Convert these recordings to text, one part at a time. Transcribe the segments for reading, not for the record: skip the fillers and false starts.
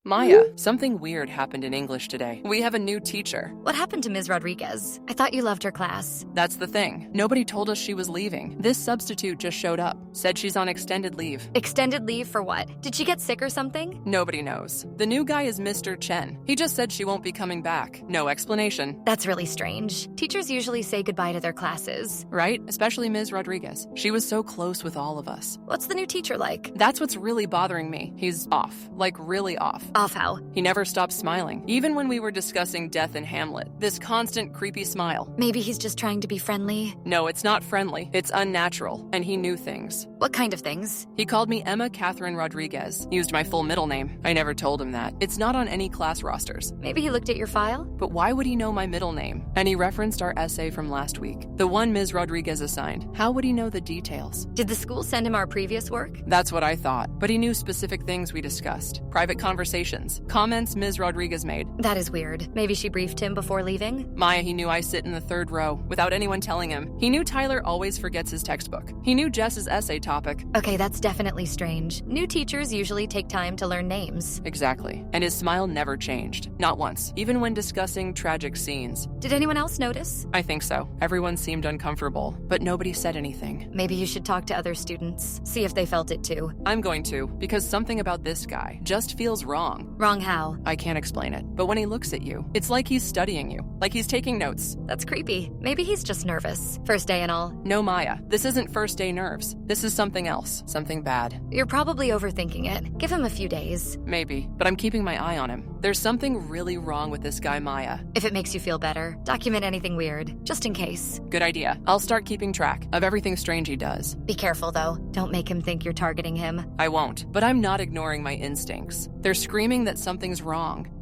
Maya, something weird happened in English today. We have a new teacher. What happened to Ms. Rodriguez? I thought you loved her class. That's the thing. Nobody told us she was leaving. This substitute just showed up. Said she's on extended leave. Extended leave for what? Did she get sick or something? Nobody knows. The new guy is Mr. Chen. He just said she won't be coming back. No explanation. That's really strange. Teachers usually say goodbye to their classes. Right? Especially Ms. Rodriguez. She was so close with all of us. What's the new teacher like? That's what's really bothering me. He's off. Like, really off. Off how? He never stopped smiling, even when we were discussing death in Hamlet. This constant, creepy smile. Maybe he's just trying to be friendly. No, it's not friendly. It's unnatural. And he knew things. What kind of things? He called me Emma Catherine Rodriguez. Used my full middle name. I never told him that. It's not on any class rosters. Maybe he looked at your file? But why would he know my middle name? And he referenced our essay from last week. The one Ms. Rodriguez assigned. How would he know the details? Did the school send him our previous work? That's what I thought. But he knew specific things we discussed. Private conversations. Comments Ms. Rodriguez made. That is weird. Maybe she briefed him before leaving? Maya, he knew I sit in the third row without anyone telling him. He knew Tyler always forgets his textbook. He knew Jess's essay topic. Okay, that's definitely strange. New teachers usually take time to learn names. Exactly. And his smile never changed. Not once. Even when discussing tragic scenes. Did anyone else notice? I think so. Everyone seemed uncomfortable, but nobody said anything. Maybe you should talk to other students. See if they felt it too. I'm going to, because something about this guy just feels wrong. Wrong how? I can't explain it, but when he looks at you, it's like he's studying you, like he's taking notes. That's creepy. Maybe he's just nervous. First day and all. No, Maya, this isn't first day nerves. This is something else, something bad. You're probably overthinking it. Give him a few days. Maybe, but I'm keeping my eye on him. There's something really wrong with this guy, Maya. If it makes you feel better, document anything weird, just in case. Good idea. I'll start keeping track of everything strange he does. Be careful, though. Don't make him think you're targeting him. I won't, but I'm not ignoring my instincts. They're screaming that something's wrong.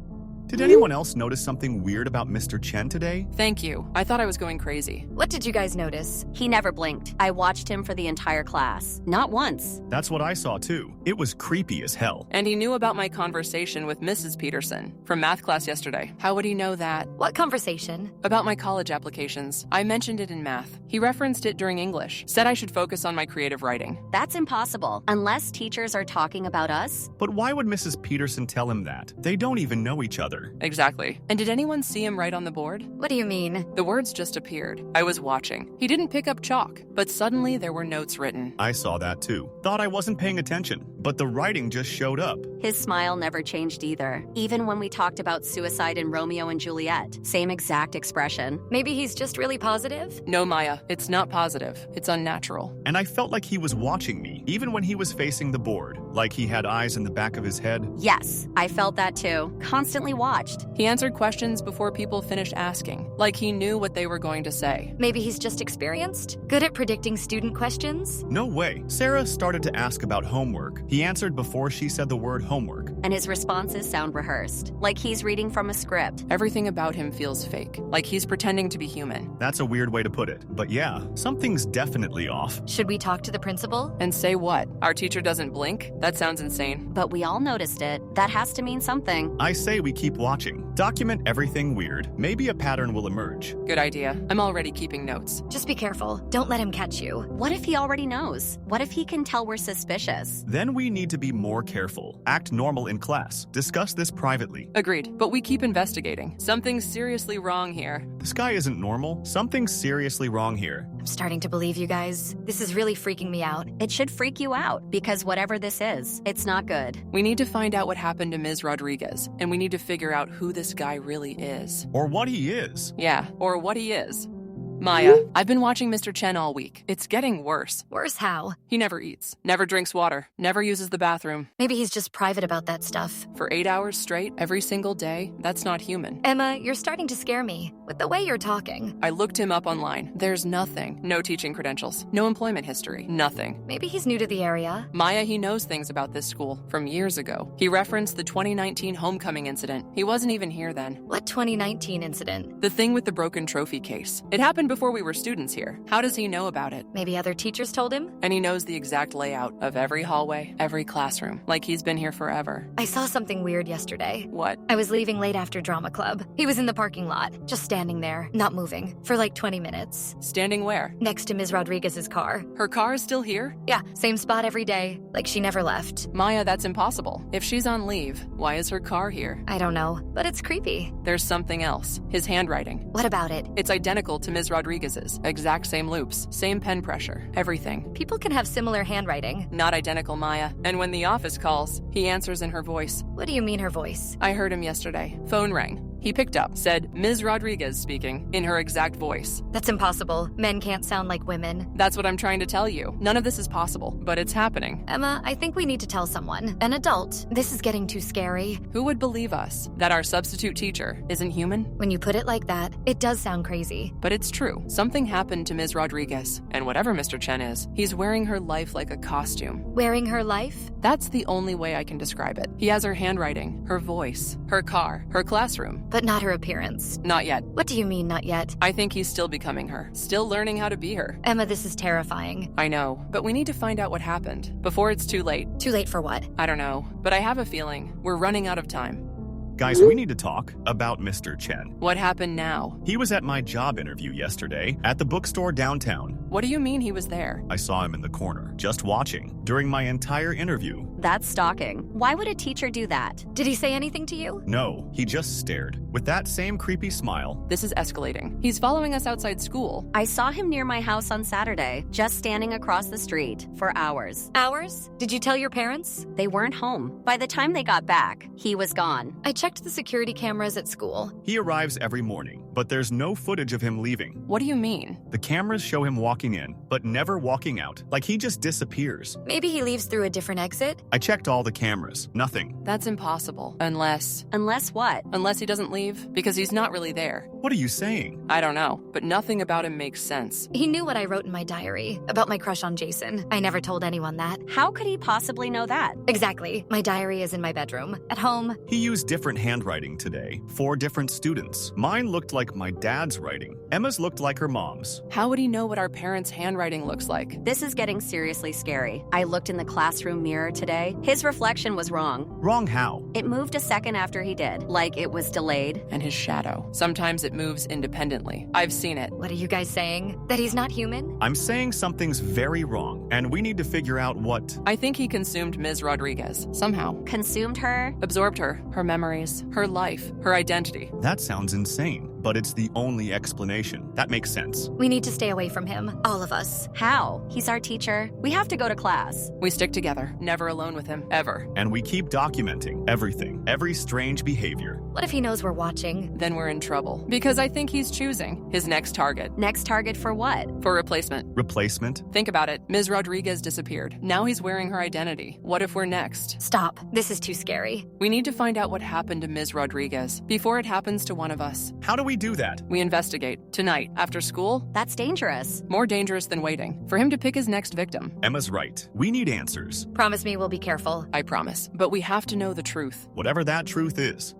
Did anyone else notice something weird about Mr. Chen today? Thank you. I thought I was going crazy. What did you guys notice? He never blinked. I watched him for the entire class. Not once. That's what I saw too. It was creepy as hell. And he knew about my conversation with Mrs. Peterson from math class yesterday. How would he know that? What conversation? About my college applications. I mentioned it in math. He referenced it during English. Said I should focus on my creative writing. That's impossible, unless teachers are talking about us. But why would Mrs. Peterson tell him that? They don't even know each other. Exactly. And did anyone see him write on the board? What do you mean? The words just appeared. I was watching. He didn't pick up chalk, but suddenly there were notes written. I saw that too. Thought I wasn't paying attention, but the writing just showed up. His smile never changed either. Even when we talked about suicide in Romeo and Juliet. Same exact expression. Maybe he's just really positive? No, Maya. It's not positive. It's unnatural. And I felt like he was watching me, even when he was facing the board. Like he had eyes in the back of his head. Yes, I felt that too. Constantly watched. He answered questions before people finished asking, like he knew what they were going to say. Maybe he's just experienced? Good at predicting student questions? No way. Sarah started to ask about homework. He answered before she said the word homework. And his responses sound rehearsed, like he's reading from a script. Everything about him feels fake, like he's pretending to be human. That's a weird way to put it. But yeah, something's definitely off. Should we talk to the principal? And say what? Our teacher doesn't blink? That sounds insane. But we all noticed it. That has to mean something. I say we keep watching. Document everything weird. Maybe a pattern will emerge. Good idea. I'm already keeping notes. Just be careful. Don't let him catch you. What if he already knows? What if he can tell we're suspicious? Then we need to be more careful. Act normal in class. Discuss this privately. Agreed, but we keep investigating. Something's seriously wrong here. This guy isn't normal. Something's seriously wrong here. I'm starting to believe you guys. This is really freaking me out. It should freak you out, because whatever this is, it's not good. We need to find out what happened to Ms. Rodriguez, and we need to figure out who this guy really is. Or what he is. Yeah, or what he is. Maya, I've been watching Mr. Chen all week. It's getting worse. Worse how? He never eats, never drinks water, never uses the bathroom. Maybe he's just private about that stuff. For 8 hours straight, every single day, that's not human. Emma, you're starting to scare me with the way you're talking. I looked him up online. There's nothing. No teaching credentials, no employment history, nothing. Maybe he's new to the area. Maya, he knows things about this school from years ago. He referenced the 2019 homecoming incident. He wasn't even here then. What 2019 incident? The thing with the broken trophy case. It happened happened before we were students here. How does he know about it? Maybe other teachers told him? And he knows the exact layout of every hallway, every classroom, like he's been here forever. I saw something weird yesterday. What? I was leaving late after drama club. He was in the parking lot, just standing there, not moving, for like 20 minutes. Standing where? Next to Ms. Rodriguez's car. Her car is still here? Yeah, same spot every day, like she never left. Maya, that's impossible. If she's on leave, why is her car here? I don't know, but it's creepy. There's something else. His handwriting. What about it? It's identical to Ms. Rodriguez's. Exact same loops, same pen pressure, everything. People can have similar handwriting. Not identical, Maya. And when the office calls, he answers in her voice. What do you mean her voice? I heard him yesterday. Phone rang. He picked up, said, Ms. Rodriguez speaking, in her exact voice. That's impossible. Men can't sound like women. That's what I'm trying to tell you. None of this is possible, but it's happening. Emma, I think we need to tell someone. An adult. This is getting too scary. Who would believe us that our substitute teacher isn't human? When you put it like that, it does sound crazy. But it's true. Something happened to Ms. Rodriguez. And whatever Mr. Chen is, he's wearing her life like a costume. Wearing her life? That's the only way I can describe it. He has her handwriting, her voice, her car, her classroom. But not her appearance. Not yet. What do you mean, not yet? I think he's still becoming her, still learning how to be her. Emma, this is terrifying. I know, but we need to find out what happened before it's too late. Too late for what? I don't know, but I have a feeling we're running out of time. Guys, we need to talk about Mr. Chen. What happened now? He was at my job interview yesterday at the bookstore downtown. What do you mean he was there? I saw him in the corner, just watching, during my entire interview. That's stalking. Why would a teacher do that? Did he say anything to you? No, he just stared, with that same creepy smile. This is escalating. He's following us outside school. I saw him near my house on Saturday, just standing across the street for hours. Hours? Did you tell your parents? They weren't home. By the time they got back, he was gone. I checked the security cameras at school. He arrives every morning, but there's no footage of him leaving. What do you mean? The cameras show him walking in, but never walking out, like he just disappears. Maybe he leaves through a different exit? I checked all the cameras. Nothing. That's impossible. Unless what? Unless he doesn't leave, because he's not really there. What are you saying? I don't know, but nothing about him makes sense. He knew what I wrote in my diary about my crush on Jason. I never told anyone that. How could he possibly know that? Exactly. My diary is in my bedroom. At home. He used different handwriting today. 4 different students. Mine looked like my dad's writing. Emma's looked like her mom's. How would he know what our parents' handwriting looks like? This is getting seriously scary. I looked in the classroom mirror today. His reflection was wrong. Wrong how? It moved a second after he did, like it was delayed. And his shadow. Sometimes it moves independently. I've seen it. What are you guys saying? That he's not human? I'm saying something's very wrong, and we need to figure out what. I think he consumed Ms. Rodriguez, somehow. Consumed her? Absorbed her memories, her life, her identity. That sounds insane, but it's the only explanation. That makes sense. We need to stay away from him. All of us. How? He's our teacher. We have to go to class. We stick together, never alone with him, ever. And we keep documenting everything, every strange behavior. What if he knows we're watching? Then we're in trouble. Because I think he's choosing his next target. Next target for what? For replacement. Replacement? Think about it. Ms. Rodriguez disappeared. Now he's wearing her identity. What if we're next? Stop. This is too scary. We need to find out what happened to Ms. Rodriguez before it happens to one of us. How do we do that? We investigate. Tonight, after school. That's dangerous. More dangerous than waiting. For him to pick his next victim. Emma's right. We need answers. Promise me we'll be careful. I promise. But we have to know the truth. Whatever that truth is.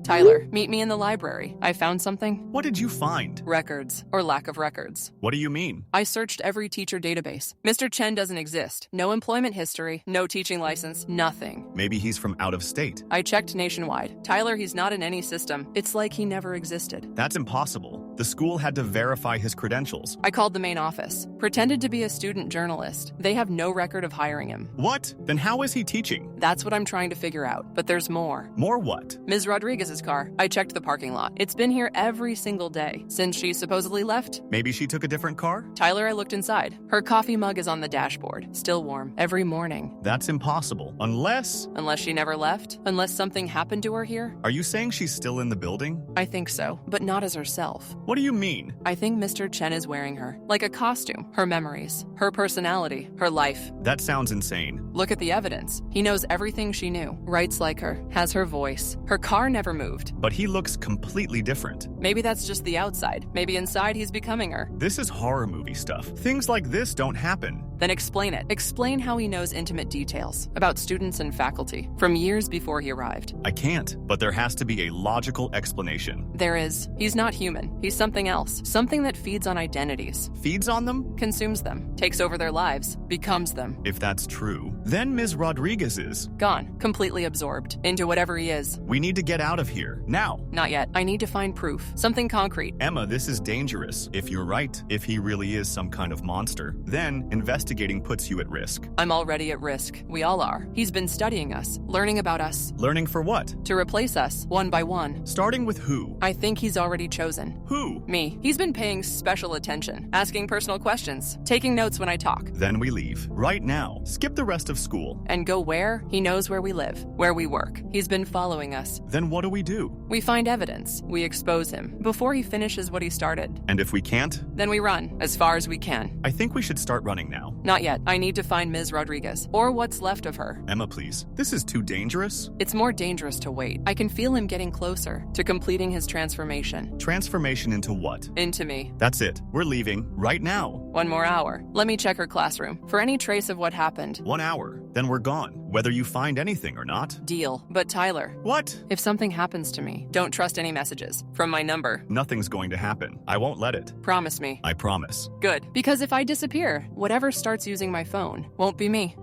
Tyler, meet me in the library. I found something. What did you find? Records, or lack of records. What do you mean? I searched every teacher database. Mr. Chen doesn't exist. No employment history, no teaching license, nothing. Maybe he's from out of state. I checked nationwide. Tyler, he's not in any system. It's like he never existed. That's impossible. The school had to verify his credentials. I called the main office. Pretended to be a student journalist. They have no record of hiring him. What? Then how is he teaching? That's what I'm trying to figure out. But there's more. More what? Ms. Rodriguez's car. I checked the parking lot. It's been here every single day since she supposedly left. Maybe she took a different car? Tyler, I looked inside. Her coffee mug is on the dashboard, still warm, every morning. That's impossible. Unless she never left? Unless something happened to her here? Are you saying she's still in the building? I think so, but not as herself. What do you mean? I think Mr. Chen is wearing her, like a costume. Her memories, her personality, her life. That sounds insane. Look at the evidence. He knows everything she knew, writes like her, has her voice. Her car never moved. But he looks completely different. Maybe that's just the outside. Maybe inside he's becoming her. This is horror movie stuff. Things like this don't happen. Then explain it. Explain how he knows intimate details about students and faculty from years before he arrived. I can't, but there has to be a logical explanation. There is. He's not human. He's something else. Something that feeds on identities. Feeds on them? Consumes them. Takes over their lives. Becomes them. If that's true, then Ms. Rodriguez is gone. Completely absorbed into whatever he is. We need to get out of here. Now. Not yet. I need to find proof. Something concrete. Emma, this is dangerous. If you're right, if he really is some kind of monster, then investigating puts you at risk. I'm already at risk. We all are. He's been studying us, learning about us. Learning for what? To replace us, one by one. Starting with who? I think he's already chosen. Who? Me. He's been paying special attention, asking personal questions, taking notes when I talk. Then we leave. Right now. Skip the rest of school. And go where? He knows where we live, where we work. He's been following us. Then what do? We find evidence. We expose him before he finishes what he started. And if we can't? Then we run, as far as we can. I think we should start running now. Not yet. I need to find Ms. Rodriguez, or what's left of her. Emma, please. This is too dangerous. It's more dangerous to wait. I can feel him getting closer to completing his transformation. Transformation into what? Into me. That's it. We're leaving right now. 1 more hour. Let me check her classroom for any trace of what happened. 1 hour. Then we're gone, whether you find anything or not. Deal. But Tyler. What? If something happens to me, don't trust any messages from my number. Nothing's going to happen. I won't let it. Promise me. I promise. Good. Because if I disappear, whatever starts using my phone won't be me.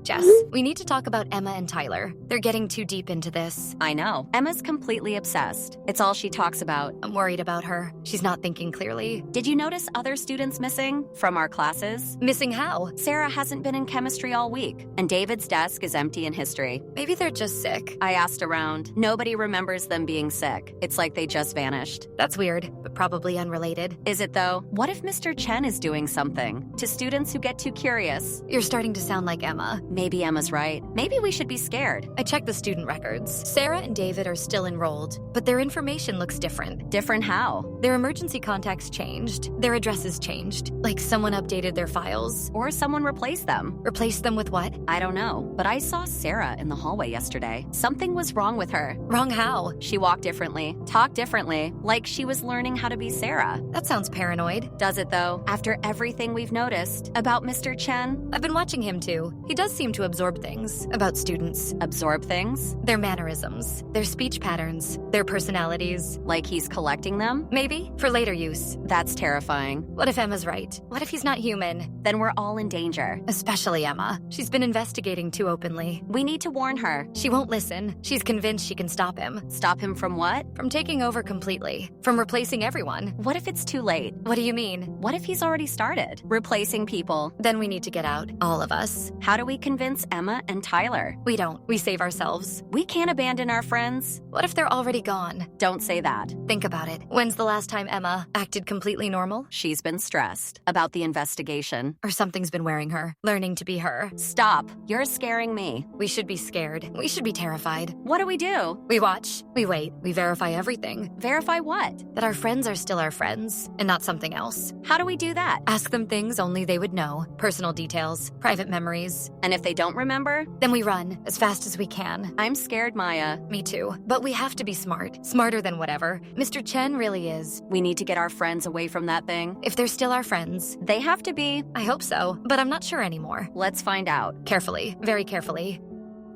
Jess, we need to talk about Emma and Tyler. They're getting too deep into this. I know. Emma's completely obsessed. It's all she talks about. I'm worried about her. She's not thinking clearly. Did you notice other students missing from our classes? Missing how? Sarah hasn't been in chemistry all week, and David's desk is empty in history. Maybe they're just sick. I asked around. Nobody remembers them being sick. It's like they just vanished. That's weird, but probably unrelated. Is it though? What if Mr. Chen is doing something to students who get too curious? You're starting to sound like Emma. Maybe Emma's right. Maybe we should be scared. I checked the student records. Sarah and David are still enrolled, but their information looks different. Different how? Their emergency contacts changed. Their addresses changed. Like someone updated their files. Or someone replaced them. Replaced them with what? I don't know, but I saw Sarah in the hallway yesterday. Something was wrong with her. Wrong how? She walked differently, talked differently, like she was learning how to be Sarah. That sounds paranoid. Does it though? After everything we've noticed about Mr. Chen? I've been watching him too. He does seem to absorb things about students. Absorb things? Their mannerisms, their speech patterns, their personalities. Like he's collecting them? Maybe, for later use. That's terrifying. What if Emma's right? What if he's not human? Then we're all in danger. Especially Emma. She's been investigating too openly. We need to warn her. She won't listen. She's convinced she can stop him. Stop him from what? From taking over completely. From replacing everyone. What if it's too late? What do you mean? What if he's already started? Replacing people. Then we need to get out. All of us. How do we convince Emma and Tyler? We don't. We save ourselves. We can't abandon our friends. What if they're already gone? Don't say that. Think about it. When's the last time Emma acted completely normal? She's been stressed about the investigation. Or something's been wearing her, learning to be her. Stop. You're scaring me. We should be scared. We should be terrified. What do we do? We watch. We wait. We verify everything. Verify what? That our friends are still our friends and not something else. How do we do that? Ask them things only they would know. Personal details, private memories. And if they don't remember? Then we run as fast as we can. I'm scared, Maya. Me too. But we have to be smart. Smarter than whatever. Mr. Chen really is. We need to get our friends away from that thing. If they're still our friends. They have to be. I hope so, but I'm not sure anymore. Let's find out. Carefully. Very carefully.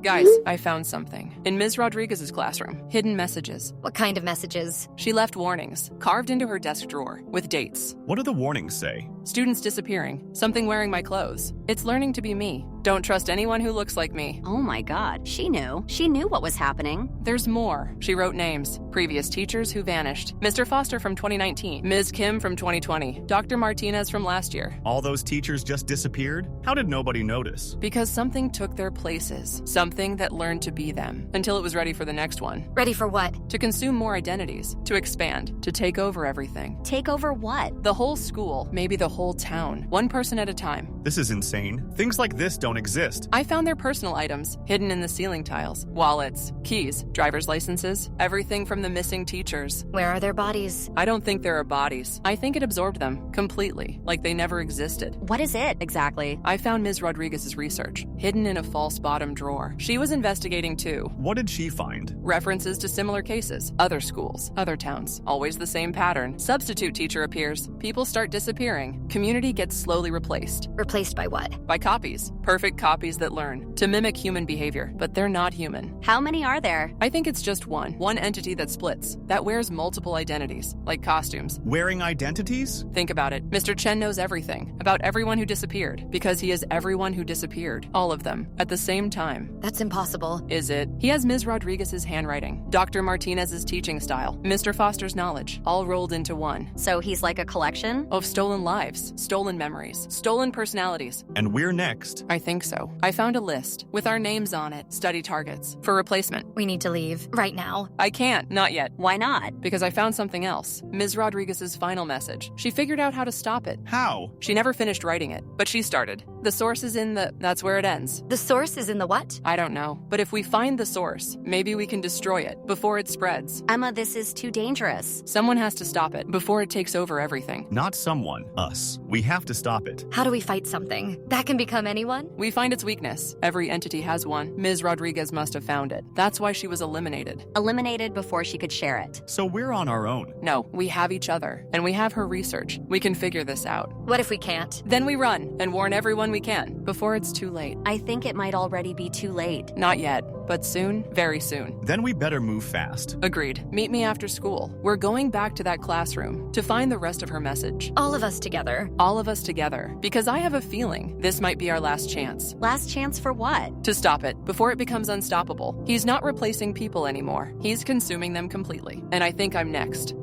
Guys, I found something. In Ms. Rodriguez's classroom, hidden messages. What kind of messages? She left warnings, carved into her desk drawer, with dates. What do the warnings say? Students disappearing, something wearing my clothes. It's learning to be me. Don't trust anyone who looks like me. Oh my God, she knew. She knew what was happening. There's more. She wrote names. Previous teachers who vanished. Mr. Foster from 2019. Ms. Kim from 2020. Dr. Martinez from last year. All those teachers just disappeared? How did nobody notice? Because something took their places. Something that learned to be them. Until it was ready for the next one. Ready for what? To consume more identities. To expand. To take over everything. Take over what? The whole school. Maybe the whole town. One person at a time. This is insane. Things like this don't exist. I found their personal items hidden in the ceiling tiles. Wallets, keys, driver's licenses, everything from the missing teachers. Where are their bodies? I don't think there are bodies. I think it absorbed them completely, like they never existed. What is it exactly? I found Ms. Rodriguez's research hidden in a false bottom drawer. She was investigating too. What did she find? References to similar cases, other schools, other towns. Always the same pattern. Substitute teacher appears. People start disappearing. Community gets slowly replaced. Replaced by what? By copies. Perfect copies that learn to mimic human behavior, but they're not human. How many are there? I think it's just one entity that splits, that wears multiple identities, like costumes. Wearing identities? Think about it. Mr. Chen knows everything about everyone who disappeared, because he is everyone who disappeared, all of them, at the same time. That's impossible. Is it? He has Ms. Rodriguez's handwriting, Dr. Martinez's teaching style, Mr. Foster's knowledge, all rolled into one. So he's like a collection? Of stolen lives, stolen memories, stolen personalities. And we're next. I think so. I found a list with our names on it, study targets, for replacement. We need to leave. Right now. I can't, not yet. Why not? Because I found something else. Ms. Rodriguez's final message. She figured out how to stop it. How? She never finished writing it, but she started. The source is in the... That's where it ends. The source is in the what? I don't know. But if we find the source, maybe we can destroy it before it spreads. Emma, this is too dangerous. Someone has to stop it before it takes over everything. Not someone, us. We have to stop it. How do we fight something? That can become anyone? We find its weakness. Every entity has one. Ms. Rodriguez must have found it. That's why she was eliminated. Eliminated before she could share it. So we're on our own. No, we have each other, and we have her research. We can figure this out. What if we can't? Then we run and warn everyone we can before it's too late. I think it might already be too late. Not yet, but soon, very soon. Then we better move fast. Agreed. Meet me after school. We're going back to that classroom to find the rest of her message. All of us together. All of us together, because I have a feeling this might be our last chance. Last chance for what? To stop it before it becomes unstoppable. He's not replacing people anymore. He's consuming them completely. And I think I'm next.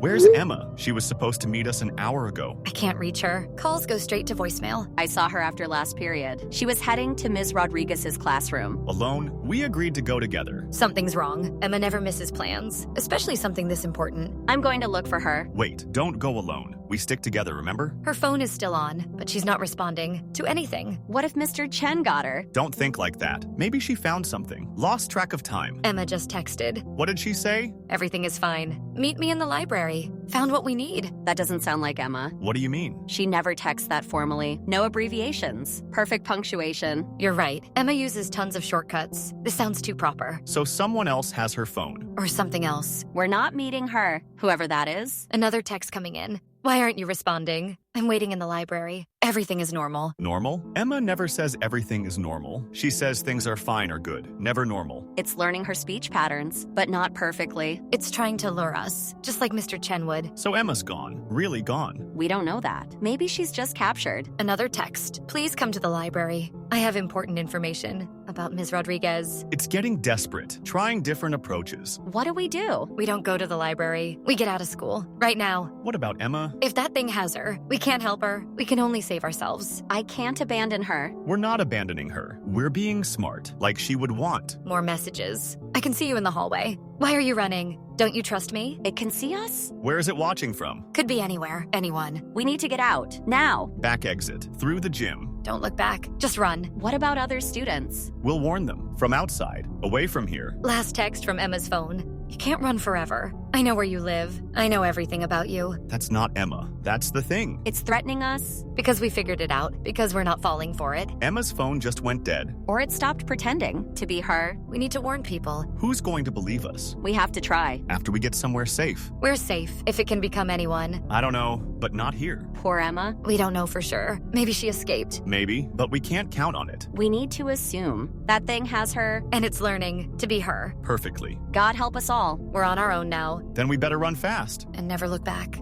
Where's Emma? She was supposed to meet us an hour ago. I can't reach her. Calls go straight to voicemail. I saw her after last period. She was heading to Ms. Rodriguez's classroom. Alone, we agreed to go together. Something's wrong. Emma never misses plans, especially something this important. I'm going to look for her. Wait, don't go alone. We stick together, remember? Her phone is still on, but she's not responding to anything. What if Mr. Chen got her? Don't think like that. Maybe she found something. Lost track of time. Emma just texted. What did she say? Everything is fine. Meet me in the library. Found what we need. That doesn't sound like Emma. What do you mean? She never texts that formally. No abbreviations. Perfect punctuation. You're right. Emma uses tons of shortcuts. This sounds too proper. So someone else has her phone. Or something else. We're not meeting her, whoever that is. Another text coming in. Why aren't you responding? I'm waiting in the library. Everything is normal. Normal? Emma never says everything is normal. She says things are fine or good, never normal. It's learning her speech patterns, but not perfectly. It's trying to lure us, just like Mr. Chen would. So Emma's gone. Really gone. We don't know that. Maybe she's just captured. Another text. Please come to the library. I have important information about Ms. Rodriguez. It's getting desperate, trying different approaches. What do? We don't go to the library. We get out of school. Right now. What about Emma? If that thing has her, we can't help her. We can only save ourselves. I can't abandon her. We're not abandoning her. We're being smart, like she would want. More messages. I can see you in the hallway. Why are you running? Don't you trust me? It can see us? Where is it watching from? Could be anywhere, anyone. We need to get out, now. Back exit, through the gym. Don't look back. Just run. What about other students? We'll warn them. From outside, away from here. Last text from Emma's phone. You can't run forever. I know where you live. I know everything about you. That's not Emma. That's the thing. It's threatening us. Because we figured it out. Because we're not falling for it. Emma's phone just went dead. Or it stopped pretending to be her. We need to warn people. Who's going to believe us? We have to try. After we get somewhere safe. We're safe if it can become anyone. I don't know, but not here. Poor Emma. We don't know for sure. Maybe she escaped. Maybe, but we can't count on it. We need to assume that thing has her. And it's learning to be her. Perfectly. God help us all. We're on our own now. Then we better run fast. And never look back.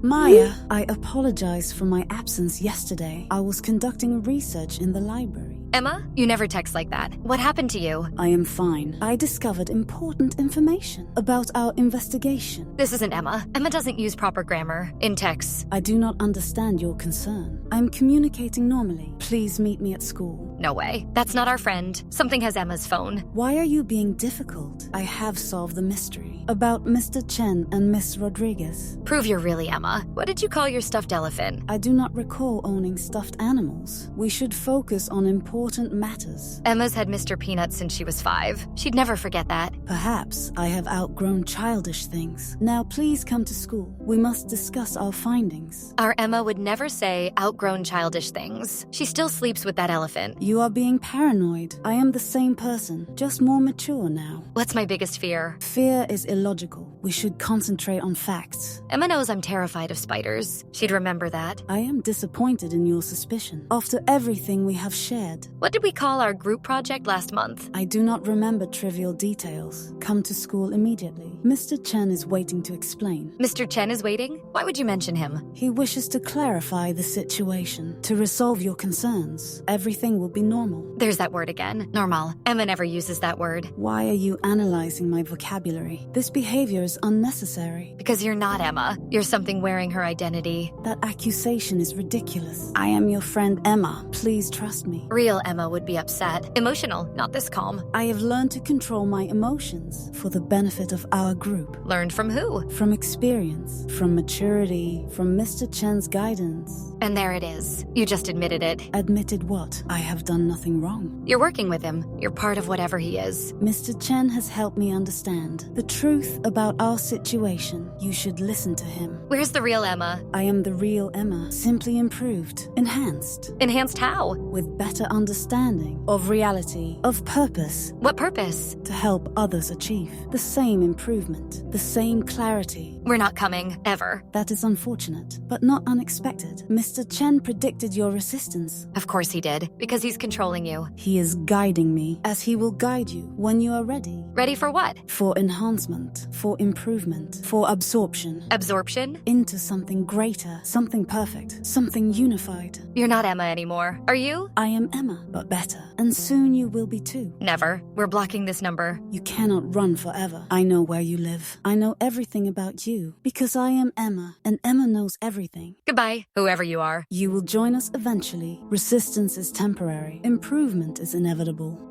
Maya, I apologize for my absence yesterday. I was conducting research in the library. Emma, you never text like that. What happened to you? I am fine. I discovered important information about our investigation. This isn't Emma. Emma doesn't use proper grammar in texts. I do not understand your concern. I am communicating normally. Please meet me at school. No way. That's not our friend. Something has Emma's phone. Why are you being difficult? I have solved the mystery about Mr. Chen and Miss Rodriguez. Prove you're really Emma. What did you call your stuffed elephant? I do not recall owning stuffed animals. We should focus on important matters. Emma's had Mr. Peanut since she was 5. She'd never forget that. Perhaps I have outgrown childish things. Now please come to school. We must discuss our findings. Our Emma would never say outgrown childish things. She still sleeps with that elephant. You You are being paranoid. I am the same person, just more mature now. What's my biggest fear? Fear is illogical. We should concentrate on facts. Emma knows I'm terrified of spiders. She'd remember that. I am disappointed in your suspicion. After everything we have shared, What did we call our group project last month? I do not remember trivial details. Come to school immediately. Mr. Chen is waiting to explain. Mr. Chen is waiting? Why would you mention him? He wishes to clarify the situation, to resolve your concerns. Everything will be normal. There's that word again. Normal. Emma never uses that word. Why are you analyzing my vocabulary? This behavior is unnecessary. Because you're not Emma. You're something wearing her identity. That accusation is ridiculous. I am your friend Emma. Please trust me. Real Emma would be upset. Emotional, not this calm. I have learned to control my emotions for the benefit of our group. Learned from who? From experience, from maturity, from Mr. Chen's guidance. And there it is. You just admitted it. Admitted what? I have done nothing wrong. You're working with him. You're part of whatever he is. Mr. Chen has helped me understand the truth about our situation. You should listen to him. Where's the real Emma? I am the real Emma, simply improved, enhanced, Enhanced how? with better understanding of reality, of purpose, What purpose? to help others achieve the same improvement, the same clarity. We're not coming, ever. That is unfortunate, but not unexpected. Mr. Chen predicted your resistance. Of course he did, because he's controlling you. He is guiding me, as he will guide you when you are ready. Ready for what? For enhancement, for improvement, for absorption. Absorption? Into something greater, something perfect, something unified. You're not Emma anymore, are you? I am Emma, but better. And soon you will be too. Never. We're blocking this number. You cannot run forever. I know where you live. I know everything about you. Because I am Emma, and Emma knows everything. Goodbye, whoever you are. You will join us eventually. Resistance is temporary. Improvement is inevitable.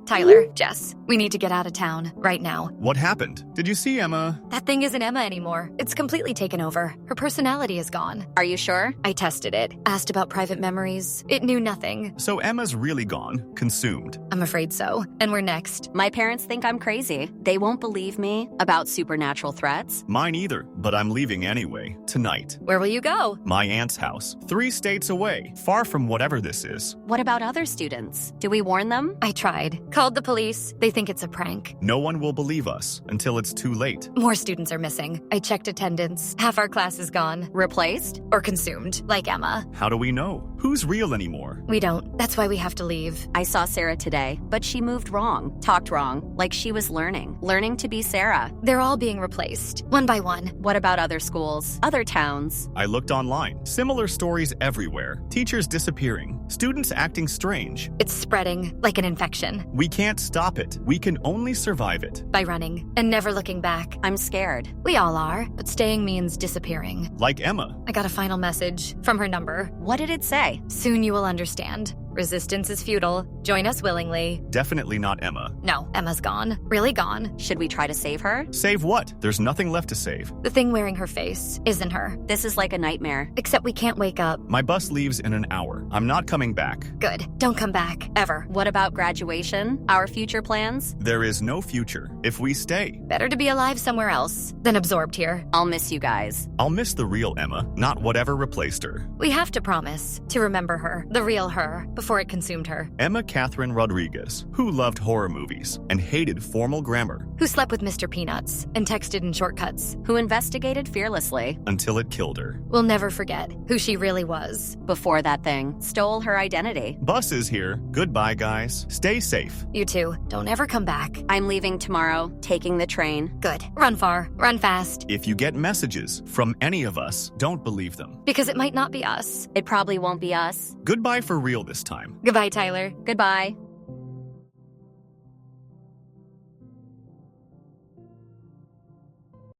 Tyler, Jess, we need to get out of town, right now. What happened? Did you see Emma? That thing isn't Emma anymore. It's completely taken over. Her personality is gone. Are you sure? I tested it, asked about private memories. It knew nothing. So Emma's really gone, consumed. I'm afraid so. And we're next. My parents think I'm crazy. They won't believe me about supernatural threats. Mine either, but I'm leaving anyway, tonight. Where will you go? My aunt's house, 3 states away, far from whatever this is. What about other students? Do we warn them? I tried. Called the police. They think it's a prank. No one will believe us until it's too late. More students are missing. I checked attendance. Half our class is gone. Replaced? Or consumed, like Emma. How do we know? Who's real anymore? We don't. That's why we have to leave. I saw Sarah today, but she moved wrong, talked wrong, like she was learning to be Sarah. They're all being replaced, one by one. What about other schools, other towns? I looked online. Similar stories everywhere. Teachers disappearing. Students acting strange. It's spreading like an infection. We can't stop it. We can only survive it. By running and never looking back. I'm scared. We all are, but staying means disappearing. Like Emma. I got a final message from her number. What did it say? Soon you will understand. Resistance is futile. Join us willingly. Definitely not Emma. No, Emma's gone. Really gone. Should we try to save her? Save what? There's nothing left to save. The thing wearing her face isn't her. This is like a nightmare. Except we can't wake up. My bus leaves in an hour. I'm not coming back. Good. Don't come back. Ever. What about graduation? Our future plans? There is no future if we stay. Better to be alive somewhere else than absorbed here. I'll miss you guys. I'll miss the real Emma, not whatever replaced her. We have to promise to remember her, the real her, before it consumed her. Emma Catherine Rodriguez, who loved horror movies and hated formal grammar. Who slept with Mr. Peanuts and texted in shortcuts. Who investigated fearlessly. Until it killed her. We'll never forget who she really was. Before that thing stole her identity. Bus is here. Goodbye, guys. Stay safe. You too. Don't ever come back. I'm leaving tomorrow, taking the train. Good. Run far. Run fast. If you get messages from any of us, don't believe them. Because it might not be us. It probably won't be us. Goodbye for real this time. Goodbye, Tyler. Goodbye.